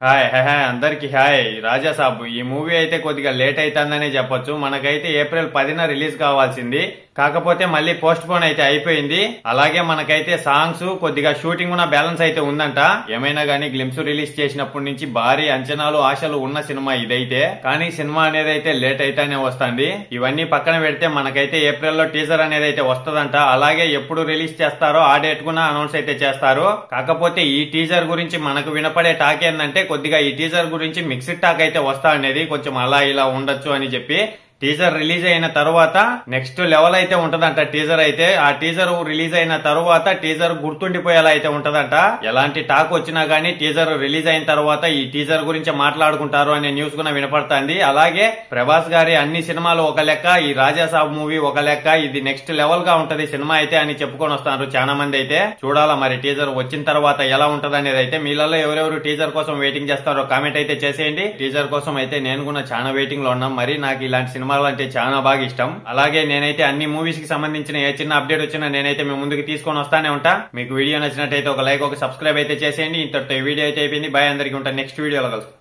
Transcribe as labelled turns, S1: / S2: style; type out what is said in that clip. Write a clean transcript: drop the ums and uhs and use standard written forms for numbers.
S1: Hi hi hi అందరికి hi. రాజా సాబ్ ఈ movie అయితే కొద్దిగా లేట్ అవుతుందనే చెప్పొచ్చు. మనకైతే ఏప్రిల్ 10న రిలీజ్ కావాల్సింది, కాకపోతే మళ్ళీ పోస్ట్ పోన్ అయితే అయిపోయింది. అలాగే మనకైతే సాంగ్స్ కొద్దిగా షూటింగ్ ఉన్న బ్యాలెన్స్ అయితే ఉందంట. ఏమైనా గానీ గ్లిమ్స్ రిలీజ్ చేసినప్పటి నుంచి భారీ అంచనాలు ఆశలు ఉన్న సినిమా ఇదైతే, కానీ సినిమా అనేది అయితే లేట్ అయితేనే వస్తుంది. ఇవన్నీ పక్కన పెడితే మనకైతే ఏప్రిల్ లో టీజర్ అనేది అయితే వస్తదంట. అలాగే ఎప్పుడు రిలీజ్ చేస్తారో ఆ డేట్ కూడా అనౌన్స్ అయితే చేస్తారు. కాకపోతే ఈ టీజర్ గురించి మనకు వినపడే టాక్ ఏంటంటే కొద్దిగా ఈ టీజర్ గురించి మిక్స్డ్ టాక్ అయితే వస్తా అనేది, కొంచెం అలా ఇలా ఉండొచ్చు అని చెప్పి. టీజర్ రిలీజ్ అయిన తర్వాత నెక్స్ట్ లెవెల్ అయితే ఉంటదంట. టీజర్ అయితే ఆ టీజర్ రిలీజ్ అయిన తర్వాత టీజర్ గుర్తుండిపోయేలా అయితే ఉంటదంట. ఎలాంటి టాక్ వచ్చినా గానీ టీజర్ రిలీజ్ అయిన తర్వాత ఈ టీజర్ గురించి మాట్లాడుకుంటారు అనే న్యూస్ కూడా వినపడుతుంది. అలాగే ప్రభాస్ గారి అన్ని సినిమాలు ఒక లెక్క, ఈ రాజా సాబ్ మూవీ ఒక లెక్క. ఇది నెక్స్ట్ లెవెల్ గా ఉంటది సినిమా అయితే అని చెప్పుకొని వస్తున్నారు చాలా మంది అయితే. చూడాలా మరి టీజర్ వచ్చిన తర్వాత ఎలా ఉంటది అనేది అయితే. మీలలో ఎవరెవరు టీజర్ కోసం వెయిటింగ్ చేస్తారో కామెంట్ అయితే చేసేయండి. టీజర్ కోసం అయితే నేను కూడా చాలా వెయిటింగ్ లో ఉన్నాం. మరి నాకు ఇలాంటి సినిమాలు అంటే చాలా బాగా ఇష్టం. అలాగే నేనైతే అన్ని మూవీస్ కి సంబంధించిన ఏ చిన్న అప్డేట్ వచ్చినా నేనైతే మీ ముందుకు తీసుకొని వస్తానే ఉంటా. మీకు వీడియో నచ్చినట్టయితే ఒక లైక్ ఒక సబ్స్క్రైబ్ అయితే చేసేయండి. ఇంతటితో వీడియో అయితే అయిపోయింది. బాయ్ అందరికీ ఉంటాను. నెక్స్ట్ వీడియోలో కలుస్తాం.